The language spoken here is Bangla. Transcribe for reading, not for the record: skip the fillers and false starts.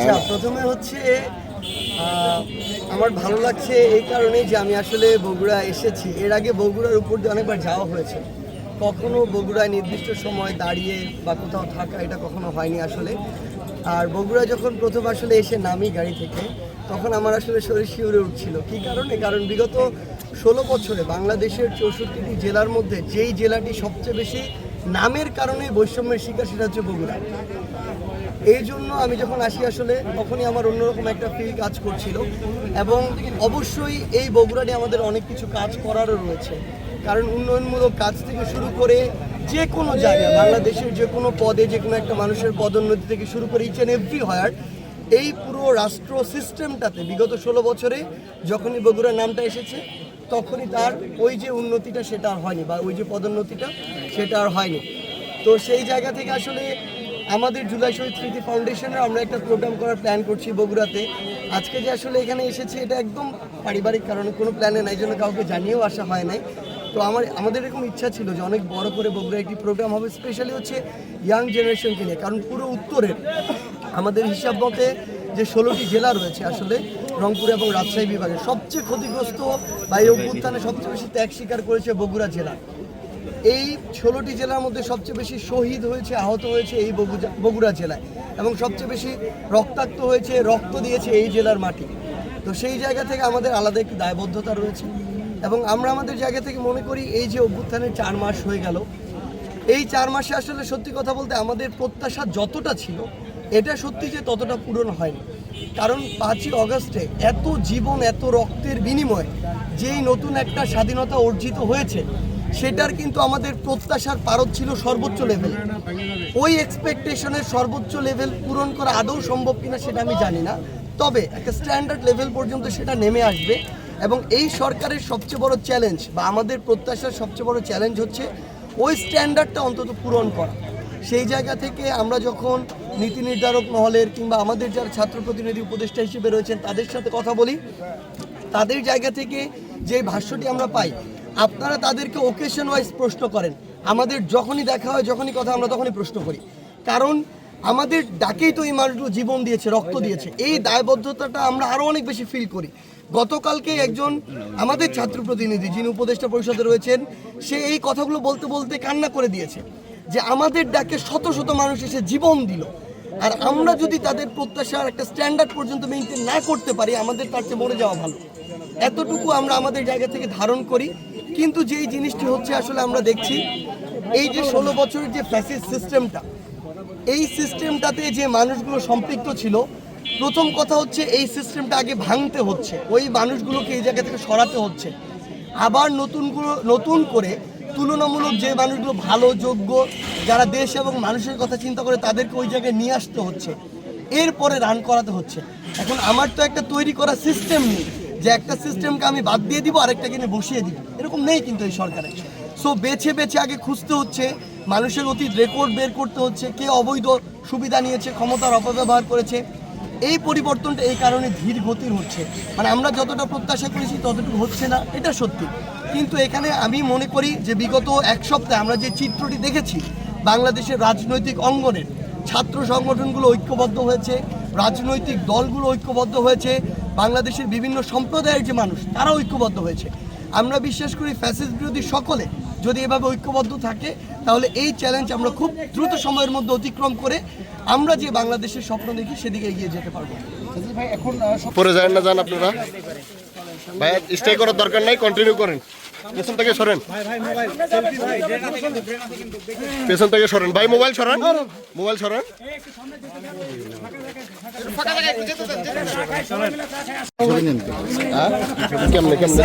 আচ্ছা, প্রথমে হচ্ছে আমার ভালো লাগছে এই কারণে যে আমি আসলে বগুড়া এসেছি। এর আগে বগুড়ার উপর দিয়ে অনেকবার যাওয়া হয়েছে, কখনো বগুড়ায় নির্দিষ্ট সময় দাঁড়িয়ে বা কোথাও থাকা এটা কখনো হয়নি আসলে। আর বগুড়া যখন প্রথম আসলে এসে নামি গাড়ি থেকে, তখন আমার আসলে শরীর শিউরে উঠছিল। কী কারণে? কারণ বিগত 16 বছরে বাংলাদেশের 64টি জেলার মধ্যে যেই জেলাটি সবচেয়ে বেশি নামের কারণে বৈষম্যের শিকার, সেটা হচ্ছে বগুড়া। এই জন্য আমি যখন আসি আসলে তখনই আমার অন্যরকম একটা ফিল কাজ করছিল। এবং অবশ্যই এই বগুড়া নিয়ে আমাদের অনেক কিছু কাজ করারও রয়েছে, কারণ উন্নয়নমূলক কাজ থেকে শুরু করে যে কোনো জায়গায় বাংলাদেশের যে কোনো পদে যে কোনো একটা মানুষের পদোন্নতি থেকে শুরু করে ইচ অ্যান্ড এভরি হায়ার, এই পুরো রাষ্ট্র সিস্টেমটাতে বিগত 16 বছরে যখনই বগুড়ার নামটা এসেছে তখনই তার ওই যে উন্নতিটা সেটা আর হয়নি, বা ওই যে পদোন্নতিটা সেটা আর হয়নি। তো সেই জায়গা থেকে আসলে আমাদের জুলাই শহীদ স্মৃতি ফাউন্ডেশনের আমরা একটা প্রোগ্রাম করার প্ল্যান করছি বগুড়াতে। আজকে যে আসলে এখানে এসেছি এটা একদম পারিবারিক কারণে, কোনো প্ল্যানে নাই, জন্য কাউকে জানিয়েও আসা হয় নাই। তো আমাদের এরকম ইচ্ছা ছিল যে অনেক বড় করে বগুড়া একটি প্রোগ্রাম হবে, স্পেশালি হচ্ছে ইয়াং জেনারেশনকে নিয়ে। কারণ পুরো উত্তরের আমাদের হিসাব মতে যে 16টি জেলা রয়েছে আসলে রংপুর এবং রাজশাহী বিভাগে, সবচেয়ে ক্ষতিগ্রস্ত বা এই অভ্যুত্থানে সবচেয়ে বেশি ত্যাগ স্বীকার করেছে বগুড়া জেলা। এই 16টি জেলার মধ্যে সবচেয়ে বেশি শহীদ হয়েছে, আহত হয়েছে এই বগুড়া জেলায়, এবং সবচেয়ে বেশি রক্তাক্ত হয়েছে, রক্ত দিয়েছে এই জেলার মাটি। তো সেই জায়গা থেকে আমাদের আলাদা একটি দায়বদ্ধতা রয়েছে, এবং আমরা আমাদের জায়গা থেকে মনে করি এই যে অভ্যুত্থানের 4 মাস হয়ে গেল, এই 4 মাসে আসলে সত্যি কথা বলতে আমাদের প্রত্যাশা যতটা ছিল এটা সত্যি যে ততটা পূরণ হয়নি। কারণ 5ই অগস্টে এত জীবন, এত রক্তের বিনিময়ে যেই নতুন একটা স্বাধীনতা অর্জিত হয়েছে, সেটার কিন্তু আমাদের প্রত্যাশার পারদ ছিল সর্বোচ্চ লেভেলে। ওই এক্সপেকটেশনের সর্বোচ্চ লেভেল পূরণ করা আদৌ সম্ভব কিনা সেটা আমি জানি না, তবে একটা স্ট্যান্ডার্ড লেভেল পর্যন্ত সেটা নেমে আসবে। এবং এই সরকারের সবচেয়ে বড় চ্যালেঞ্জ বা আমাদের প্রত্যাশার সবচেয়ে বড় চ্যালেঞ্জ হচ্ছে ওই স্ট্যান্ডার্ডটা অন্তত পূরণ করা। সেই জায়গা থেকে আমরা যখন নীতি নির্ধারক মহলের কিংবা আমাদের যারা ছাত্র প্রতিনিধি উপদেষ্টা হিসেবে রয়েছেন তাদের সাথে কথা বলি, তাদের জায়গা থেকে যে ভাষ্যটি আমরা পাই, আপনারা তাদেরকে ওকেশন ওয়াইজ প্রশ্ন করেন। আমাদের যখনই দেখা হয়, যখনই কথা, আমরা তখনই প্রশ্ন করি, কারণ আমাদের ডাকেই তো এই মানুষগুলো জীবন দিয়েছে, রক্ত দিয়েছে। এই দায়বদ্ধতাটা আমরা আরও অনেক বেশি ফিল করি। গতকালকে একজন আমাদের ছাত্র প্রতিনিধি যিনি উপদেষ্টা পরিষদে রয়েছেন, সে এই কথাগুলো বলতে বলতে কান্না করে দিয়েছে যে আমাদের ডাকে শত শত মানুষ এসে জীবন দিল, আর আমরা যদি তাদের প্রত্যাশার একটা স্ট্যান্ডার্ড পর্যন্ত মেনটেন না করতে পারি, আমাদের তার চেয়ে মরে যাওয়া ভালো। এতটুকু আমরা আমাদের জায়গা থেকে ধারণ করি। কিন্তু যেই জিনিসটি হচ্ছে আসলে আমরা দেখছি এই যে 16 বছরের যে ফ্যাসিস্ট সিস্টেমটা, এই সিস্টেমটাতে যে মানুষগুলো সম্পৃক্ত ছিল, প্রথম কথা হচ্ছে এই সিস্টেমটা আগে ভাঙতে হচ্ছে, ওই মানুষগুলোকে এই জায়গা থেকে সরাতে হচ্ছে। আবার নতুন করে তুলনামূলক যে মানুষগুলো ভালো, যোগ্য, যারা দেশ এবং মানুষের কথা চিন্তা করে, তাদেরকে ওই জায়গায় নিয়ে আসতে হচ্ছে, এরপরে রান করাতে হচ্ছে। এখন আমার তো একটা তৈরি করা সিস্টেম নেই যে একটা সিস্টেমকে আমি বাদ দিয়ে দিব আরেকটাকে নিয়ে বসিয়ে দিব, এরকম নেই কিন্তু এই সরকারে। সো বেছে বেছে আগে খুঁজতে হচ্ছে, মানুষের অতীত রেকর্ড বের করতে হচ্ছে, কে অবৈধ সুবিধা নিয়েছে, ক্ষমতার অপব্যবহার করেছে। এই পরিবর্তনটা এই কারণে ধীর গতির হচ্ছে, মানে আমরা যতটা প্রত্যাশা করেছি ততটুকু হচ্ছে না, এটা সত্যি। কিন্তু এখানে আমি মনে করি যে বিগত 1 সপ্তাহে আমরা যে চিত্রটি দেখেছি, বাংলাদেশের রাজনৈতিক অঙ্গনের ছাত্র সংগঠনগুলো ঐক্যবদ্ধ হয়েছে, রাজনৈতিক দলগুলো ঐক্যবদ্ধ হয়েছে, বাংলাদেশের বিভিন্ন সম্প্রদায়ের যে মানুষ তারা ঐক্যবদ্ধ হয়েছে। আমরা বিশ্বাস করি ফ্যাসিস্ট বিরোধী সকলে যদি এভাবে ঐক্যবদ্ধ থাকে, তাহলে এই চ্যালেঞ্জ আমরা খুব দ্রুত সময়ের মধ্যে অতিক্রম করে আমরা যে বাংলাদেশের স্বপ্ন দেখি সেদিকে এগিয়ে যেতে পারবো। ভাই এখন পরে যান না, যান আপনারা ভাই, স্টে করার দরকার নাই, কন্টিনিউ করেন। পেছন থেকে সরেন, পেছন থেকে সরেন ভাই, মোবাইল সরান, মোবাইল সরান। কেমনে কেমনে